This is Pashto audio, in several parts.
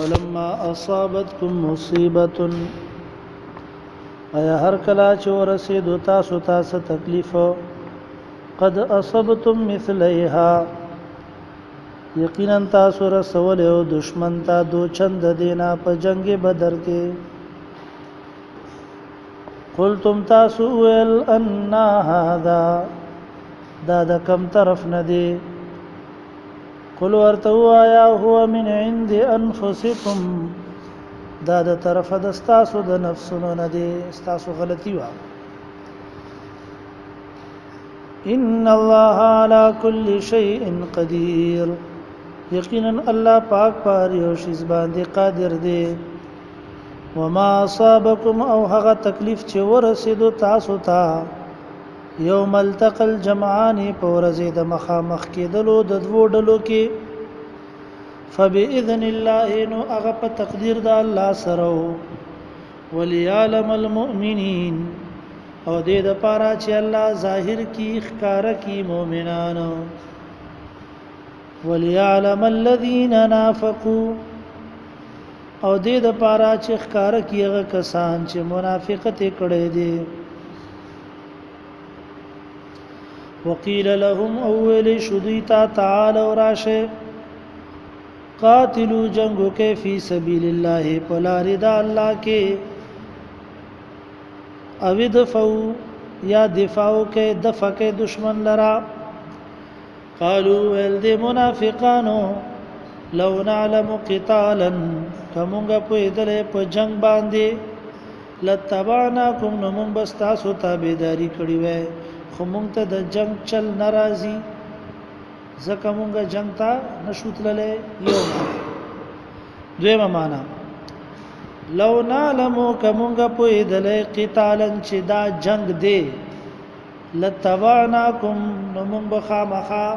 ولما اصابتكم مصیبه ایا هر کلا چې ورسېدو تاسو تکلیف قد اصبتم مثليها یقینا تاسو رسول او دشمن ته دو چند دینا په جنگ بدر کې قلتم تاسو ول ان هذا دا د کم طرف ندی قل ورتوا یا هو من عند انفسکم دا د طرف د استاسو د نفسونو ندی استاسو غلطی وا ان الله على كل شيء قدير یقینا الله پاک پر یو شی باندې قادر دی وما اصابكم او هغه تکلیف چې ورسېدو تاسو ته یوم التقى الجمعان پورزه د مخامخ کېدلو د دوو ډلو کې فباذن الله نو هغه په تقدیر د الله سره وليعلم المؤمنين او دې د پاره چې الله ظاهر کی ښکار کی مؤمنانو وليعلم الذين نافقوا او دې د پاره چې ښکار کی هغه کسان چې منافقت کړي دي وقيل لهم اول شديتا تعالى وراشه قاتلوا جنگو کے فی سبیل اللہ پلار دا اللہ کے او دفعو یا دفاعو کے دفع کے دشمن لرا قالوا ویل دے منافقانو لو نعلم قتالا کمونگا پویدلے پا جنگ باندے لتبعناکم نمونگ بستاسو تابیداری کڑی وے خمونگ تا دا جنگ چل نرازی زکه مونږه جنگ ته نشوتللې یو دویمه معنا لو نعلمو کمونږه پویدلې قتالن چې دا جنگ دی لتبعناکم نو مونږ بخامخا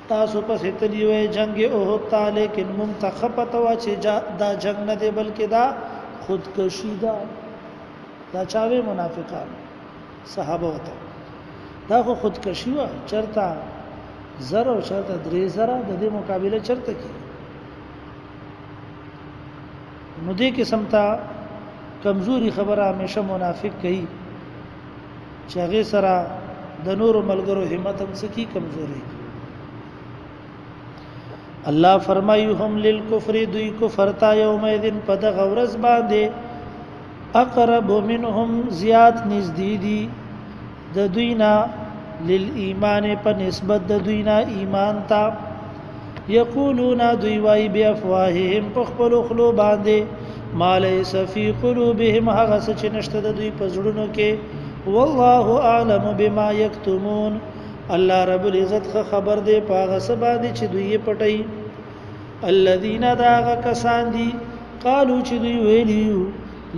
تاسو پسې تلی وې جنگ اوه تا لیکن مونږ ته خپته وا چې دا جنگ نه دی بلکې دا خودکشي دا چاوي منافقان صحابه وته دا خو خودکشي وا چرته زر او چرته درې زره د دې مقابله چرته کی نو دې قسم ته کمزوري خبره همیشه منافق کوي چې هغه سره د نور ملګرو همت هم سکی کمزوري الله فرمایي هم للکفر دوی کفر تا یومئذ پد غورز باندې اقرب منهم زیات نزدې دي د دوی نه للایمان په نسبت د دوی نه ایمان تا یقولون دوی وای بافواههم په خپل خلو باندې ما ليس فی قلوبهم هغه چې نشته د دوی په زړونو کې والله اعلم بما یکتمون الله رب العزت خبر دی په هغه څه باندې چې دوی پټي الذين داغ کسان دي قالو چې دوی ویلیو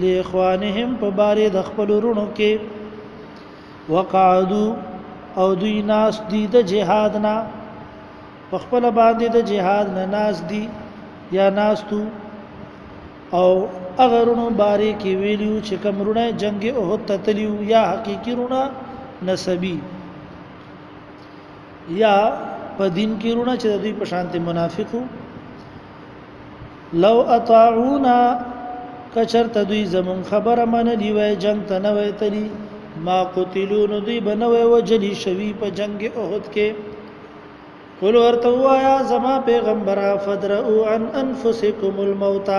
لاخوانهم په باره د خپل ورونو کې وقعدوا او دوی ناس دی د جهاد نه خپل باندې د جهاد نه ناس دی یا ناس تو او اگرونو باری کې ویلیو چې کومرونه جنگ احد تتلیو یا حقيقي رونه نسبی یا په دین کې رونه چې دوی په شانته منافقو لو اطاعونا کچرت دوی زمون خبره منلی وای جنگ ته نه وای تلی ما قتلون دوی بنوي وجلی شوی په جنگ احد کې قل ورتوا یا زما پیغمبر فدروا عن انفسکم الموت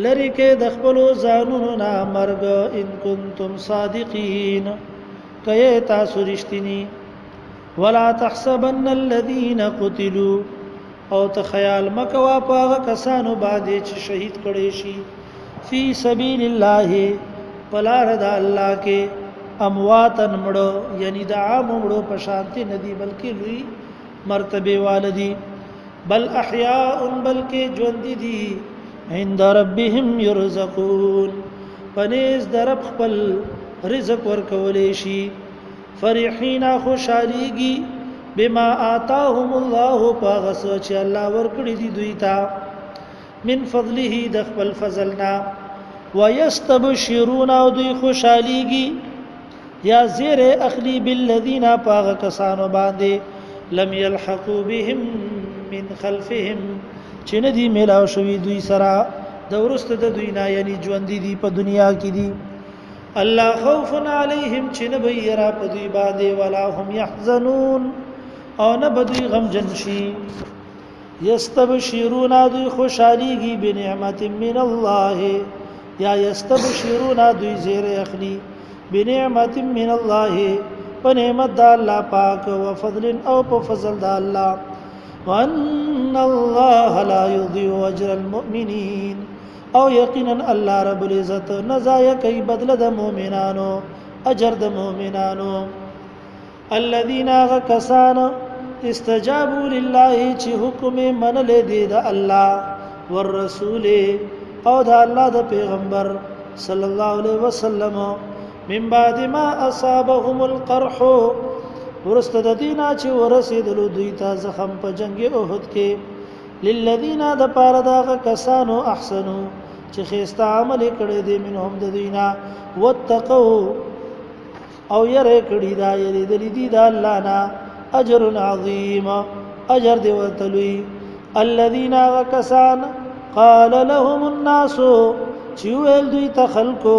لری کې د خپل ځانونو نه مرګ ان کنتم صادقین کای تاسو رښتینی ولا تحسبن الذين قتلوا او ته خیال مکوا پاغه کسانو باندې چې شهید کړي شي فی سبیل الله پلار د الله کې امواتن مړو یعنی د عام مړو په شانتي ندي بلکې لوی مرتبه والدي بل احیاء بلکې ژوند دي عند ربهم يرزقون پنيز درب خپل رزق ورکولې شي فرحين خوشاليږي بما آتاهم الله پاغس چې الله ورکړي دي دوی ته من فضله د خپل فضلنا ويستبشرون او دوی خوشاليږي یا زیر اخلی بالذین پاغ کسانو باندې لم يلحقوا بهم من خلفهم چې نه دي میلاو شوي دوی سره د ورسته د دوی نه یعنی ژوند دي په دنیا کې دي الله خوف علیهم چې نه به یرا په دوی باندې ولا هم يحزنون او نه به دوی غم جن شي یستبشرون دوی خوشاليږي بنعمت من الله یا یستبشرون دوی زیر اخلي بنعمت من الله پنعمت د الله پاک او فضل او په فضل د الله وان الله لا يضيع اجر المؤمنين او یقینا الله رب العزت نزایا کوي بدل د مؤمنانو اجر د مؤمنانو الذين غكسان استجابوا لله چې حکم منل دي د الله والرسول او د الله د پیغمبر صلی الله علیه وسلم من بعد ما اصابهم القرح ورست د دینا چې ورسېدل دوی ته زخم په جنگ احد کې للذین د پاره دا کسانو احسنو چې خيسته عمل کړي دي منهم د دینا واتقوا او يره کړي دا یری د دې د الله نه اجر عظیم اجر دی ورتلوي الذين کسان قال لهم الناس چې ویل دوی ته خلکو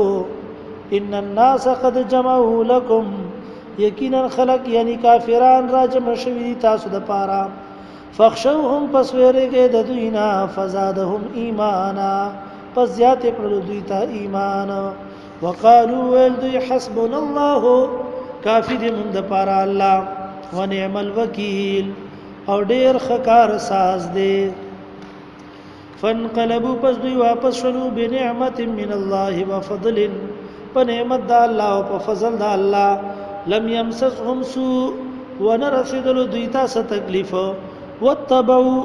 ان الناس قد جمعوا لكم یقینا خلق یعنی کافران را جمع شوی تاسو د پاره فخشوهم پس ویریږي د دوینا فزادهم ایمانا پس زیات کړو دوی ته ایمان وقالو ول دوی حسبنا الله کافی دې مونږ د پاره الله ونعم الوکیل او ډیر خکار ساز دی فانقلبوا پس دوی واپس شلو بنعمت من الله وفضل پنعمت د الله او په فضل د الله لم يمسسهم سوء ونرسدل دوی ته تکلیف واتبعوا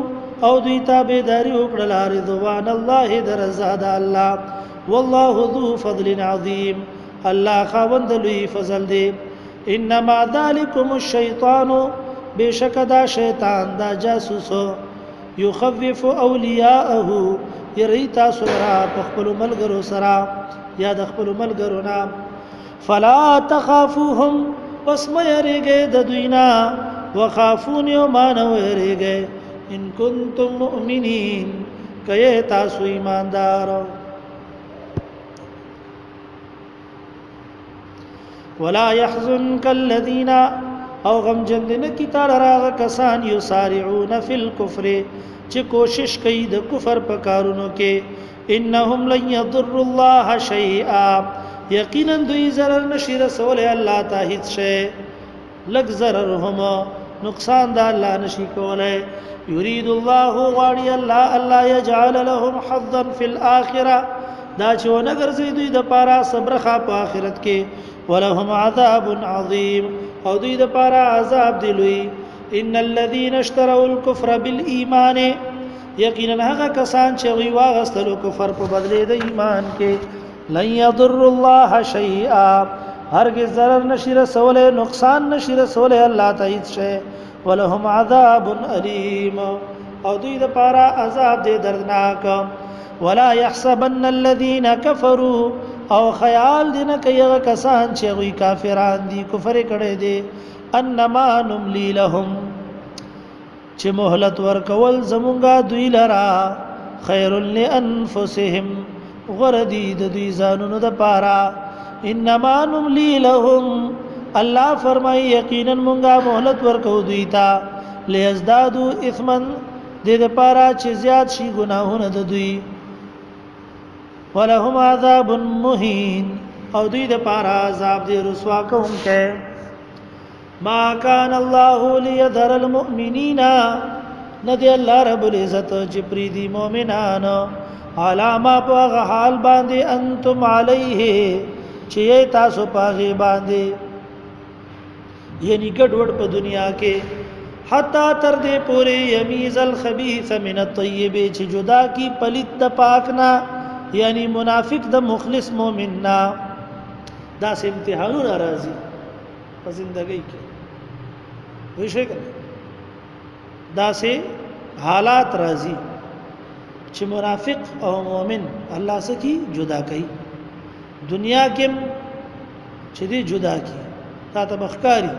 او دوی تابعداري وکړه رضوان الله درزاد الله والله ذو فضل عظيم الله خاوند لوی فضل دی انما ذلكم الشيطان بشک دا شیطان دا جاسوس يخفف اولیاءه يریتا سرا خپل ملګرو سرا یا د خپل ملګرو نام فلا تخافوهم پس مې یریږي د دوینا وخافون یوما نو یریږي ان کنتم مؤمنین کئ تاسو ایماندار ولا يحزنك الذين او غم جندن کی تعالی راغ کسان یسارعون فی الكفر چې کوشش کوي د کفر په کارونو کې انهم لن يضر الله شيئا یقینا دوی zarar نشي رسول الله ته هیڅ شي لګ zarar هم نقصان د الله نشي کولای یرید الله غاړي الله يجعل لهم حظا في الاخره دا چې ونګرځي دوی د پاره صبر خا په آخرت کې ولهم عذاب عظیم او دوی د پاره عذاب دی لوی ان الذين اشتروا الكفر بالايمان یقینا هغه کسان چې وی واغستلو کفر په بدله د ایمان کې لن يضر الله شيئا هرگز ضرر نشي رسوله نقصان نشي رسوله الله ته هیڅ شي ولهم عذاب الیم او دوی د پاره عذاب دی دردناک ولا يحسبن الذين كفروا او خیال دین کوي کسان چې وی کافران دي کفر کړي دي انما نملي لهم چې مهلت ورکول زمونږه دوی لرا خير لانفسهم غردي د دوی ځانونو د پاره انما نملي لهم الله فرمای یقینا مونږه مهلت ورکو دوی ته ليزدادوا اثما د دې پاره چې زیات شي ګناهونه د دوی ولهم عذاب مهین او دوی د پاره عذاب دی رسوا کوونکې ما كان الله ليذر المؤمنين ندی الله رب العزت چې پریدي مؤمنان علامه په حال باندې انتم علیه چې تاسو پاغي باندې یعنی ګډوډ په دنیا کې حتا تر دې پورې یمیز الخبيث من الطيب چې جدا کی پلیت د پاکنا یعنی منافق د مخلص مؤمن نا دا سه امتحانونه راځي په ژوندۍ کې وښه کړه دا سه حالات راځي چې منافق او مؤمن الله سکی جدا کوي دنیا کې چې دې جدا کی تا ته بخکاری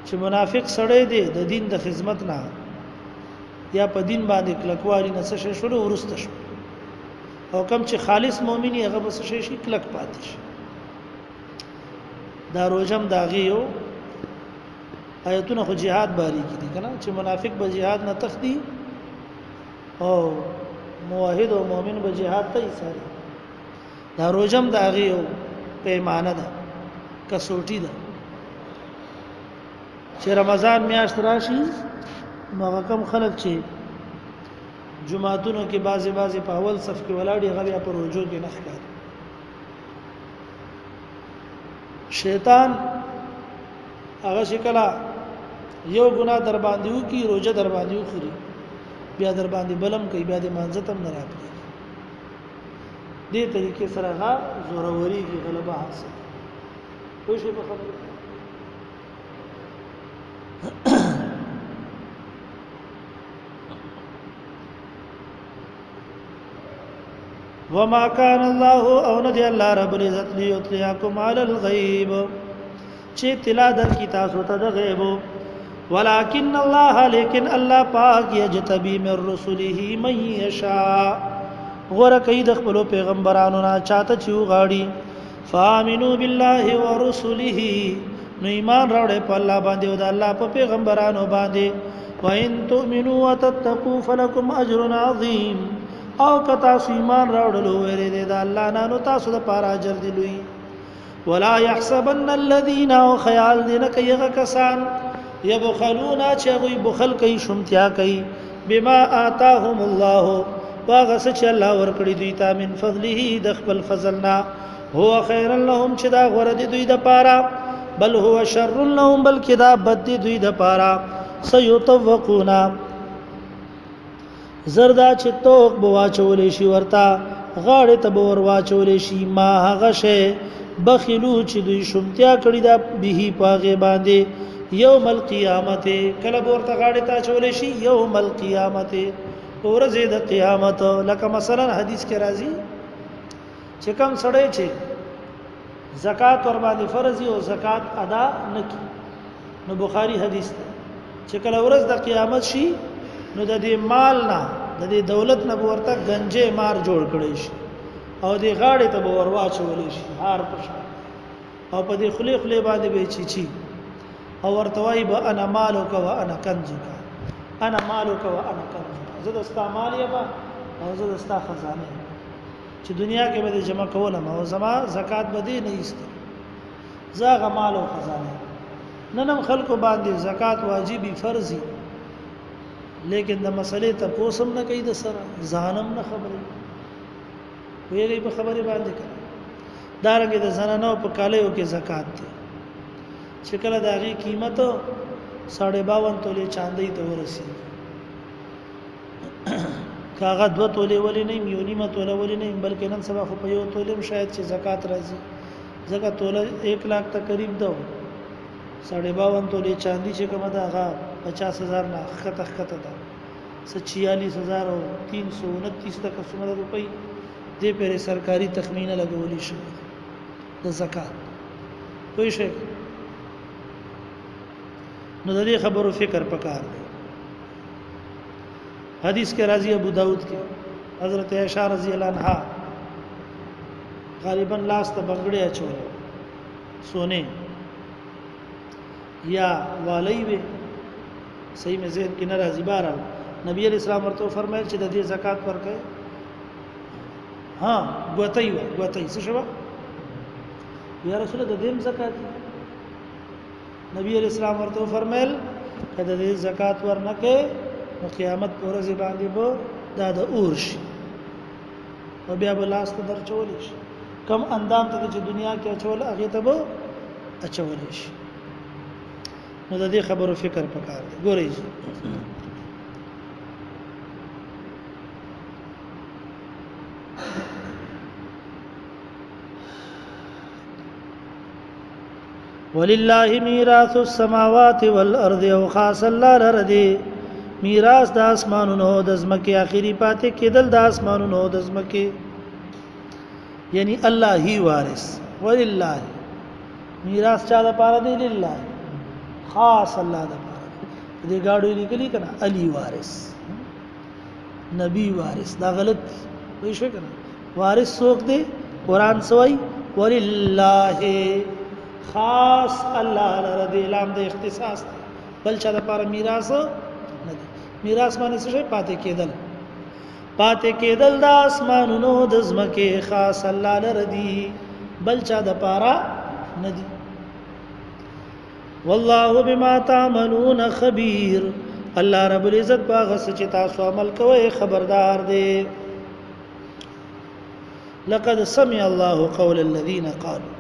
چې منافق سړی دی د دین د خدمت نه یا په دین باندې کلکوالي نه څه شروع ورسته شو او کم چې خالص مؤمنی هغه بس شي کلک پاتې شي دا روزم داغي یو آیتونه خو jihad باری کی دي کنه چې منافق به jihad نه تخدي او موحد او مؤمن به jihad ته ایثاری دا روزم داغي یو پیمانه ده کسوټی ده چې رمضان میاشت راشي نو کم خلک چې جمعهتونو کې بعضی په اول صف کې ولاړی غویا پر روزو کې نخ کړ شیطان هغه شکلا یو ګناه در باندې وکي روزه در باندې وخوري بیا در باندې بلم کوي بیا د مانځتم نه راځي دې طریقې سره هغه زوروري کې غلبه حاصل کوئی شي په خبره وما كان الله او ندي الله رب العزت ليطلعكم على الغيب چې اطلاع در کی تاسو ته د غیب ولكن الله لیکن الله پاک یجتبی من رسله من یشاء غره کوي د خپل پیغمبرانو نه چاته چې غاړي فامنوا بالله ورسله نو ایمان راوړې په الله باندې او د الله په پیغمبرانو باندې وان تؤمنوا وتتقوا فلكم اجر عظیم او کتا ایمان راوړلو ورې د الله نه نو تاسو د پاره اجر دی لوی ولا يحسبن الذين خيال دین کيغه کسان يبخلون چې غوي بخل کوي شمتیا کوي بما آتاهم الله واغه چې الله ورکړي دوی ته من فضله د خپل فضلنا هو خير لهم چې دا غره دي دوی د پاره بل هو شر لهم بلکې دا بد دي دوی د پاره سيطوقون زردا چې توق بواچولې شي ورتا غاړه ته بور واچولې شي ما هغه شی بخلو چې دوی شمتیا کړی دا به پاغه باندې یوم القیامت کله ورته غاړه ته چولې شي یوم القیامت ورځې د قیامت لکه مثلا حدیث کې راځي چې کوم سړی چې زکات ور باندې فرض او زکات ادا نکي نو بخاری حدیث ده چې کله ورځ د قیامت شي نو د دې مال نه د دې دولت نه ورته گنجه مار جوړ کړي شي او دې غاړې ته ور واچولې شي هار پښه او په دې خلی باندې به چی او ورته وای به انا مالک و انا کنزک انا مالک و انا کنزک زه د استعمال یبا او زه د استا خزانه چې دنیا کې به جمع کولم او زما زکات به دې نه ایست زاغه مال او خزانه ننم خلکو باندې زکات واجبي فرضي لیکن د مسلې ته پوسم نه کوي د سره ځانم نه خبرې ویلې په خبرې باندې کوي دارنګه د زنانو په کالیو کې زکات دی چې کله داغي قیمت 52 تولې چاندۍ ته ورسي کاغه 2 تولې ولې نه میونی متوله ولې نه بلکې نن سبا خو په یو تولې شاید چې زکات راځي زکات توله 1 लाख ته قریب ده 52 تولې چاندي چې کومه ده هغه 50,000 نه خطه ده 46,000 او 329 تک څومره روپۍ دې پر سرکاري تخمینه لګولې شي د زکات کوئی شي نو د دې خبرو فکر پکار دی حدیث کې راځي ابو داود کې حضرت عائشہ رضی الله عنها غالبا لاس ته بنگړې اچولې سونے یا والی وي صحیح مې ذهن کې ناراضي بارال نبی علیہ السلام ورته فرمایل چې د دې زکات ورکړي ها غوتای څه شو یا رسول د دې زکات نبی علیہ السلام ورته فرمایل کله دې زکات ورنکې نو قیامت پر ورځ باندې به دا د اورش او بیا به لاس ته درچول شي کم اندام ته چې دنیا کې اچول هغه ته به اچول شي نو د دې خبرو فکر پکار دی ګورئ ولله میراث السماوات والارض او خاص الله لردي میراث د اسمانونو د زمکه اخیری پاتې کېدل د اسمانونو د زمکه یعنی الله هی وارث ولله میراث چا د پاره دی لله خاص الله د پاره دې گاډو لیکلي کنه علي وارث نبی وارث دا غلط وي شو کنه وارث څوک دی قران سوئی ولله خاص الله لري اعلان د اختصاص بل چا د لپاره میراث نه دی میراث باندې څه پاتې کېدل د اسمانونو د زمکه خاص الله لري بل چا د لپاره نه دی والله بما تعملون خبير الله رب العزت باغ چې تاسو عمل کوئ خبردار دی لقد سمع الله قول الذين قالوا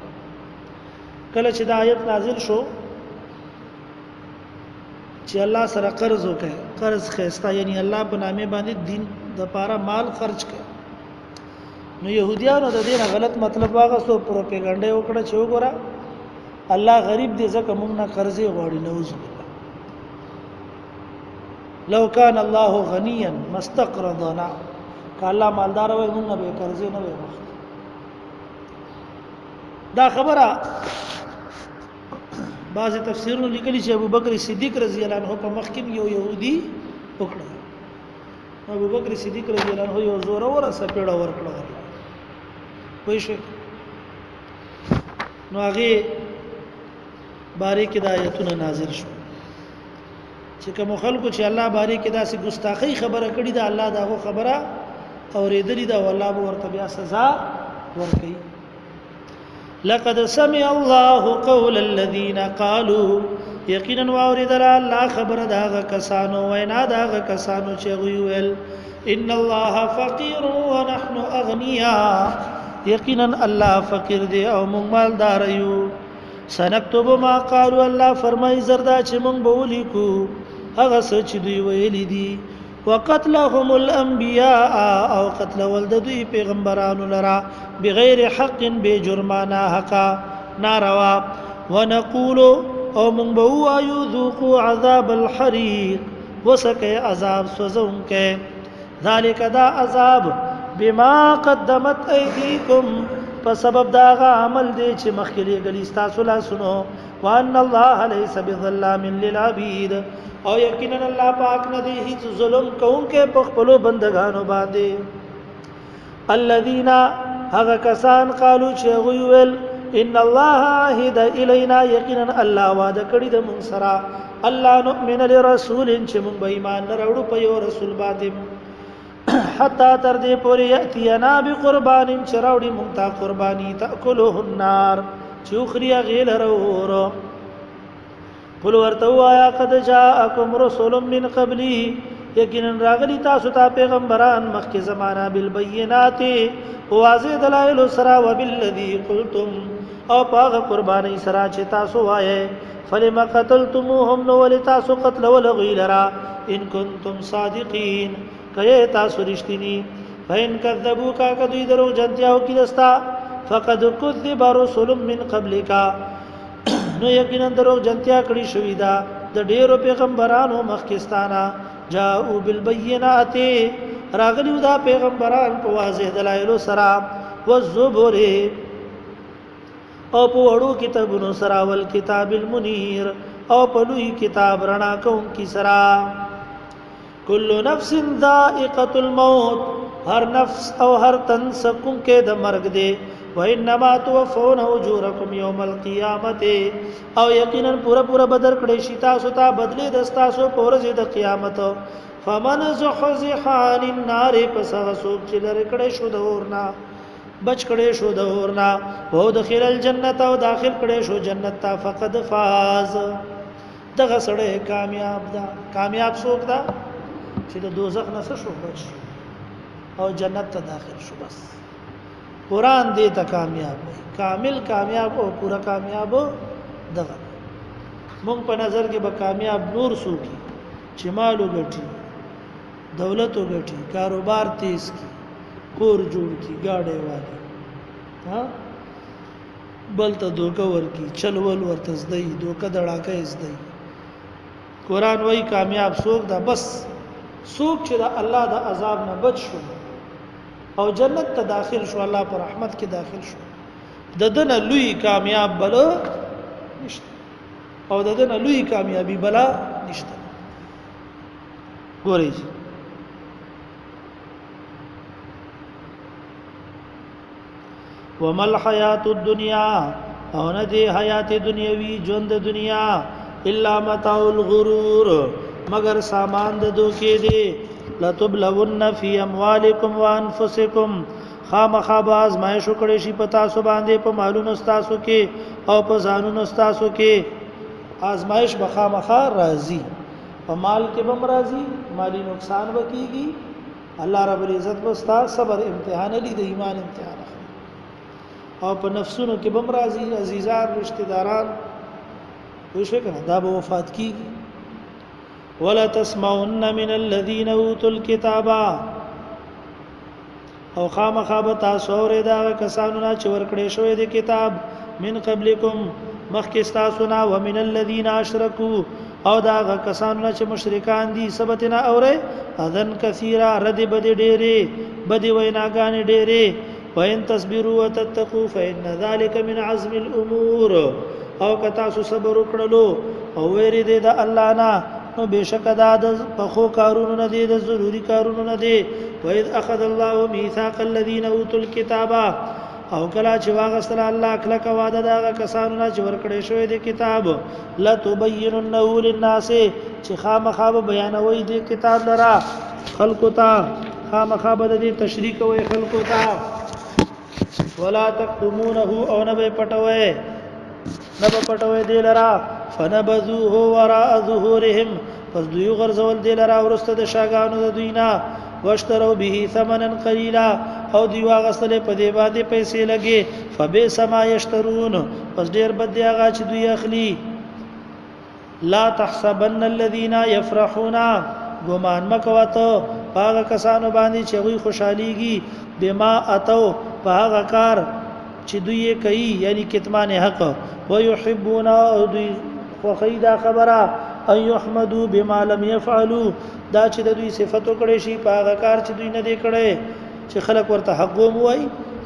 کله چې د آیت نازل شو چې الله سره قرض وکړي قرض خستا یعنی الله په نامه باندې دین د پاره مال خرج کړي نو يهوديانو د دین غلط مطلب واغسو پروپاګاندا وکړه چې وګوره الله غریب دې ځکه موږ نه قرضې غواړي نوز لو كان الله غنيا ما استقرضنا کله مالدار وي موږ به قرضې نه وي دا خبره بعض تفسیرونه لیکلي چې ابوبکر صدیق رضی الله عنه په مخ کې یو يهودي وکړه ابوبکر صدیق رضی الله عنه یو زوره ور سپېړه ورکړه وای شو نو هغه باره کې د آیتونه نازل شو چې کوم خلکو چې الله باره کې داسې ګستاخی خبره کړې ده الله داغه خبره اورېدلې ده والله به ورته بیا سزا ورکړي لقد سمع الله قول الذين قالوا یقینا واوریدل الله خبر داغه کسانو وینا داغه کسانو چې ویل ان الله فقير ونحن اغنياء یقینا الله فقیر دی او موږ مالدار یو سنكتب ما قالوا الله فرمای زردا چې موږ به ولیکو هغه څه چې دوی ویل دي وقتلهم الانبياء او قتل ولد دوی پیغمبرانو لرا بغیر حق بجرمانه حقا ناروا ونقول او من بو يذوقوا عذاب الحريق وسكي عذاب سوزونکه ذالک دا عذاب بما قدمت ايديكم فسبب دا عمل دي چې مخکلي غلي تاسو لا سنو وان الله ليس بظلام للعبيد او یقینا الله پاک نه دی هیڅ ظلم کوونکې په خپل بندگانو باندې الذين هغه کسان قالو چې ویل ان الله عهد الينا یقینا الله وعده کړی د مون سره الله نؤمن لرسول چې مون به ایمان راوړو په یو رسول باندې حتا تر دې پورې یاتینا بقربان چراوړي مون ته قرباني تاكله النار چوخري غیل ورو قل ورته وایا قد جاءکم رسول من قبلی یقینا راغلی تاسو ته پیغمبران مخکې زمانہ بالبينات واضح دلائل سرا وبالذي قلتم او پاغه قربانی سرا چې تاسو وایې فلما قتلتموهم نو ول تاسو قتل ولغیلرا ان کنتم صادقین کله تاسو رښتینی فین کذبوک کدی درو جنتیاو کې دستا فقد كذب رسل من قبلک نو یقینا درو جنتیا کړي شوې ده د ډیرو پیغمبرانو مخکستانه جاءوا بالبينات راغلیو دا پیغمبران په واضح دلایل سره والزبر او په وړو کتابونو سره ول کتاب المنیر او په لوی کتاب رڼا کوم کی سره کل نفس ذائقه الموت هر نفس او هر تن سکون کې د مرګ دی وانما توفون اجورکم یوم القیامت او یقینا پورا بدر کړي شي تاسو ته بدلی د تاسو په ورځ د قیامت فمن زحزح عن النار پس هغه څوک چې لری کړي شو د اورنا بچ کړي شو د اورنا او دخل الجنت او داخل کړي شو جنت ته فقد فاز دغه سړی کامیاب ده کامیاب څوک ده چې د دوزخ نه شو بچ او جنت ته داخل شو بس قرآن دې ته کامیاب وي کامل کامیاب او پورا کامیاب دغه مونږ په نظر کې به کامیاب نور سوکي چې مال وګټي دولت وګټي کاروبار تیز کی کور جوړ کی گاډي والی ها بل ته دوکه ورکی چلول ورته زدي دوکه دړاکه زدي قرآن وای کامیاب سوک دا بس سوک چې د الله د عذاب نه بچ شو او جنت ته داخل شو الله پر رحمت کې داخل شو د دنه لوی کامیاب بل نشته او د دنه لوی کامیابی بلا نشته ګورئ ومل حیات الدنیا او نه دی حیات دنیوي ژوند دنیا الا متاع الغرور مگر سامان د دوکې دی لتبلون فی اموالکم وانفسکم خامخا باز مای شو کړي شي پتا سو باندې په مالونو تاسو کې او په ځانونو تاسو کې آزمائش بخامخا راضی په مال کې بم راضی مالی نقصان وکيږي الله رب العزت واستا صبر امتحان لري د ایمان امتحان او په نفسونو کې بم راضی عزیزان رشتہ داران وښه کنه دا به وفات کیږي ولا تسمعن من الذين اوتوا الكتاب او خامخا به تاسو اورئ دا کسانو نه چې ورکړې شوی د کتاب من قبلکم مخکې تاسو نه ومن الذين اشركوا او دا کسانو نه چې مشرکان دي سبتنا اورئ اذن کثیره رد بد ډېرې بد ویناګان ډېرې وان تصبروا وتتقوا فان ذلك من عزم الامور او کتا سو صبر وکړلو او ویری دې د الله نه نو بشک دا د پخو کارونو نه دي د ضروري کارونو نه دي واذ اخذ الله ميثاق الذين اوتوا الكتاب او کلا چې واغسل الله کله کا وعده دا کسانو نه چې ورکړې شوی د کتاب لا تبيننه للناس چې خامخا بیانوي د کتاب لرا خلقو ته خامخا د تشریح کوي خلقو ته ولا تكتمونه او نه پټوي دی لرا فنبذوه وراء ظهورهم پس دوی غرزول دی لرا ورسته د شاګانو د دوینا واشتروا به ثمنا قليلا او دی واغسل په دی باندې پیسې لګي فبئس ما يشترون پس ډیر بد دی هغه چې دوی اخلي لا تحسبن الذين يفرحون ګمان مکوته هغه کسانو باندې چې غوي خوشاليږي بما اتو په هغه کار چې دوی کوي یعنی کتمان حق ويحبون دوی خوخیدا خبره ان يحمدوا بما لم يفعلوا دا چې د دوی صفاتو کړي شي په هغه کار چې دوی نه دی کړي چې خلق ورته حق وای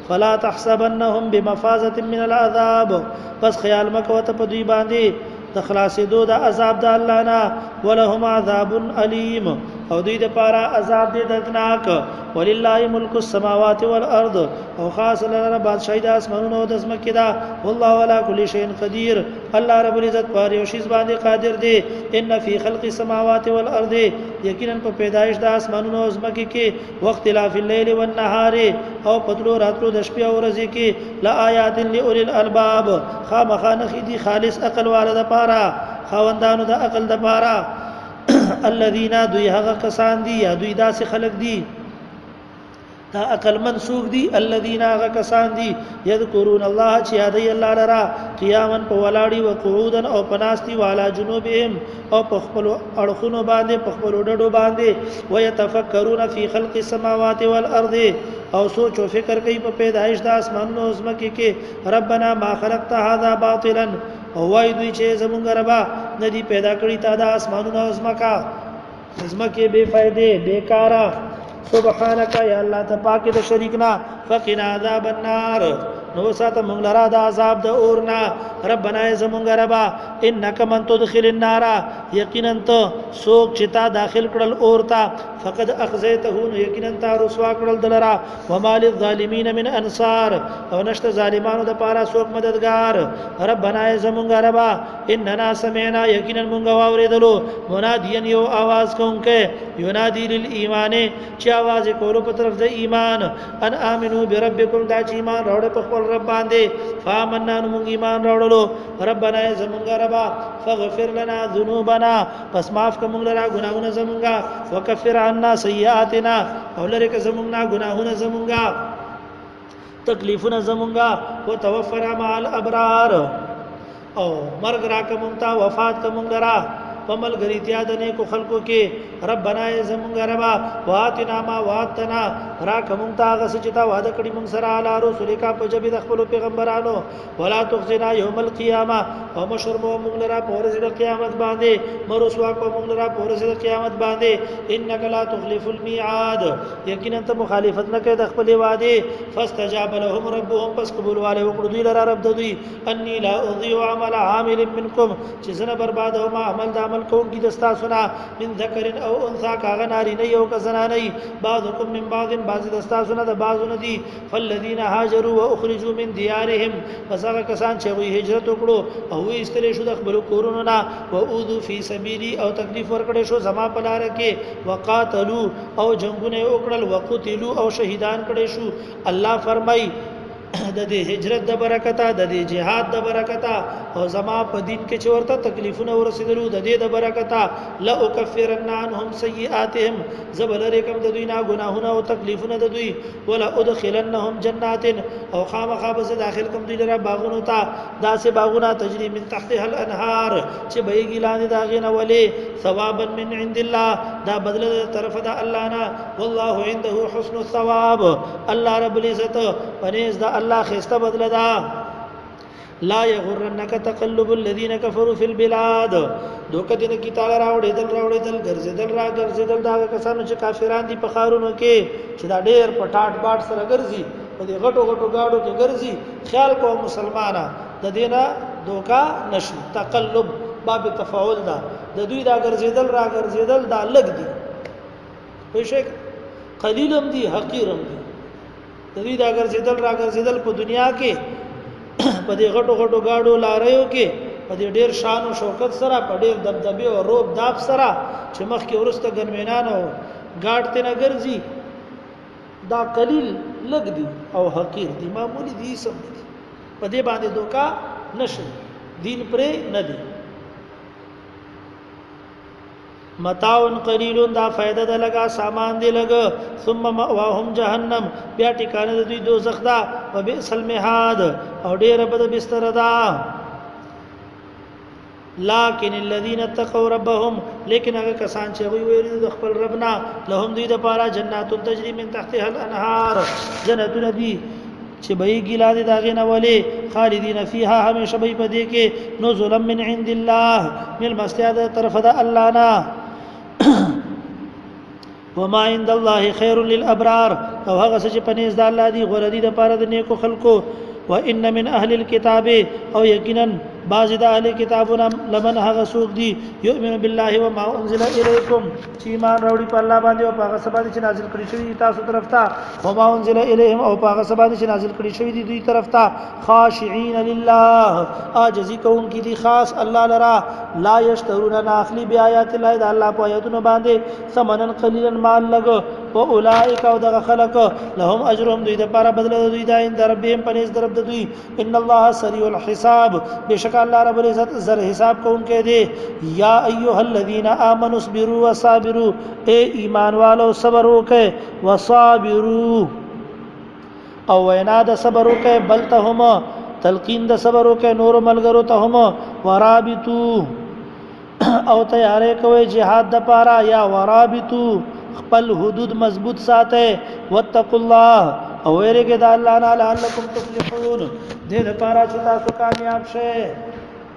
فلا تحسبنهم بمفازه من العذاب پس خیال مکوته په دوی باندې د خلاصېدو د عذاب د الله نه ولهم عذاب الیم او دوی د پاره عذاب دې دردناک ولله ملک السماوات والارض او خاص لره بادشاہي د اسمانونو او د زمکه دا والله ولا كل شيء قدير الله رب العزت پر یو شی باندې قادر دی ان فی خلق السماوات والارض یقینا په پیدایش د اسمانونو او زمکه کې وخت اختلاف الليل والنهار او پتلو راتلو د شپې او ورځې کې لا آیات لاولی الالباب خامخانه دي خالص عقل والد پاره خوندانو د عقل د پاره الذين دوی هغه کسان دي یا دوی داسې خلق دي دا عقل منسوخ دي الذين هغه کسان دي یذکرون الله چې یادای الله لرا قیاما په ولاړی او قعودا او پناستی والا جنوبهم او په خپل اړخونو باندې په خپل ډډو باندې ويتفکرون فی خلق السماوات والارض او سوچ او فکر کوي په پیدایش د اسمانونو او زمکه کې ربنا ما خلقت هذا باطلا او وای دوی چې زمونږ ربا ندی پیدا کړی تا د اسمانونو او زمکه بے فائدې بیکارا سبحانك يا الله ته پاک د شریکنا فقنا عذاب النار نو ساته مونږ لرا د عذاب د اورنا ربنا زمونږ ربا انك من تدخل النار یقینا ته سوک چتا داخل کړل اورتا فقد اخزيته یقینا ته رسوا کړل دلرا وما للظالمين من انصار او نشته ظالمانو د پاره سوک مددگار ربنا زمونږ ربا اننا سمعنا یقینا مونږ واوریدلو منادیان یو आवाज کوونکې ینادی للایمان چې आवाज کولو په طرف د ایمان ان امنو بربکم دا چې ایمان راوړ په خپل رب باندې فامننا مونږ ایمان راوړلو ربنا زمونږ ربا فاغفر لنا ذنوبنا پس معاف کوم لرا ګناهونه زمونږه وکفر عنا سیئاتنا او لری که زمونږه ګناهونه زمونږه تکلیفونه زمونږه وتوفنا مع الابرار او مرګ را کوم تا وفات کوم لرا پمل غریتیا د نیکو خلقو کې ربنا زمونږ ربا واتنا ما واتنا را کوم تا غس چې تا وعده کړی مونږ سره اعلی رسول کا په جبې د خپل پیغمبرانو ولا تخزنا یوم القیامه او مشرمو مونږ لرا په ورځ د قیامت باندې مرسوا کو مونږ لرا په ورځ د قیامت باندې انک لا تخلف الميعاد یقینا ته مخالفت نه کوي د خپل وعده فاستجاب لهم ربهم پس قبول والے وکړو دوی لرا رب دوی انی لا اضيع عمل عامل منکم چې زنه برباد او ما عمل د عمل کوم کی دستا سنا من ذکر او انثى کاغه ناری نه یو کزنا نه بعضکم من بعض بعض دستا سنا د بعض ندی فالذین هاجروا واخرجوا من ديارهم فسغه کسان چې وی هجرت وکړو او وی استری شو د خپل کورونو نه واوذو فی سبیلی او تکلیف ورکړې شو زما په لار کې وقاتلوا او جنگونه وکړل وقتلوا او شهیدان کړي شو الله فرمای د دې هجرت د برکتا د دې جهاد د برکتا او زما په دین کې چې ورته تکلیفونه ورسېدلو د دې د برکتا لا اکفرن عنهم سیئاتهم زبلریکم د دوی نه ګناهونه او تکلیفونه د دوی ولا ادخلنهم جنات او خامخا به داخل کوم دوی لره باغونو ته داسې باغونه تجری من تحتها الانهار چې بهږي لاندې داغینه ولي ثوابا من عند الله دا بدله طرف د الله نه والله عنده حسن الثواب الله رب العزت پنيز دا الله خسته بدل دا لا يغرنك تقلب الذين كفروا في البلاد دوکه دین کی تعالی راوړېدل ګرځېدل دا کسانو چې کافران دي په خارونو کې چې دا ډېر پټاټ باټ سره ګرځي په دې غټو گاډو کې ګرځي خیال کو مسلمانانه د دینه دوکا نشي تقلب باب تفاعل دا د دوی دا ګرځېدل دا لګ دي پښې قلیلم دي حقیرم دي د دې دا ګرځیدل په دنیا کې په دې غټو گاډو لاریو کې په دې ډېر شان او شوکت سره په ډېر دبدبه او روب داب سره چې مخ کې ورسته ګرمینان او گاډ ته نه ګرځي دا قلیل لګ دي او حقیر دي معمولی دي سم دي په دې باندې دوکا نشي دین پرې نه دي متاون قلیلون دا فائدہ ده لگا سامان دی لگا ثم مأواهم جهنم بیا ټکانه د دوی دوزخ دا وبئس المهاد او ډیر بد بستر دا لكن الذين اتقوا ربهم لیکن هغه کسان چې وی ویری د خپل ربنا لهم دوی د پاره جنات تجري من تحتها الانهار جنتون دی چې به ګلاده داغه نه ولي خالدین فیها همیشه به پدې کې نزلا من عند الله من المستعد طرف د الله نه وما عند الله خير للابرار او هغه چې پنيز د الله دی غوړدي د پاره د نیکو خلکو وان من اهل الكتاب او یقینا بعض د اهل کتابونه لمن هغه سوق دي يؤمن بالله وما انزل اليكم چې ایمان راوړي په الله باندې او په هغه سبا چې نازل کړي شوی تاسو طرف ته وما انزل اليهم او په هغه سبا چې نازل کړي شوی دي دوی طرف ته خاشعين لله عاجزي کوم کی دي خاص الله لرا لا يشترون ناخلي بیاات الله د الله په آیاتونو باندې ثمنن قليلا مال لګو واولئک او دغه خلق لهم اجرهم دوی د پاره بدل دوی د عند ربهم پنيز درب دوی ان الله سريع الحساب بشک الله رب العزت زر حساب کون کې دي یا ایها الذين امنوا اصبروا وصابروا اے ایمان والو صبر وکئ وصابروا او وینا د صبر وکئ بل ته هم تلقین د صبر وکئ نور ملګرو ته هم ورابطو او تیارې کوي jihad د پاره یا ورابطو خپل حدود مضبوط ساته واتقوا الله او ویریږي د الله نه لعلکم تفلحون دې لپاره چې تاسو کامیاب شئ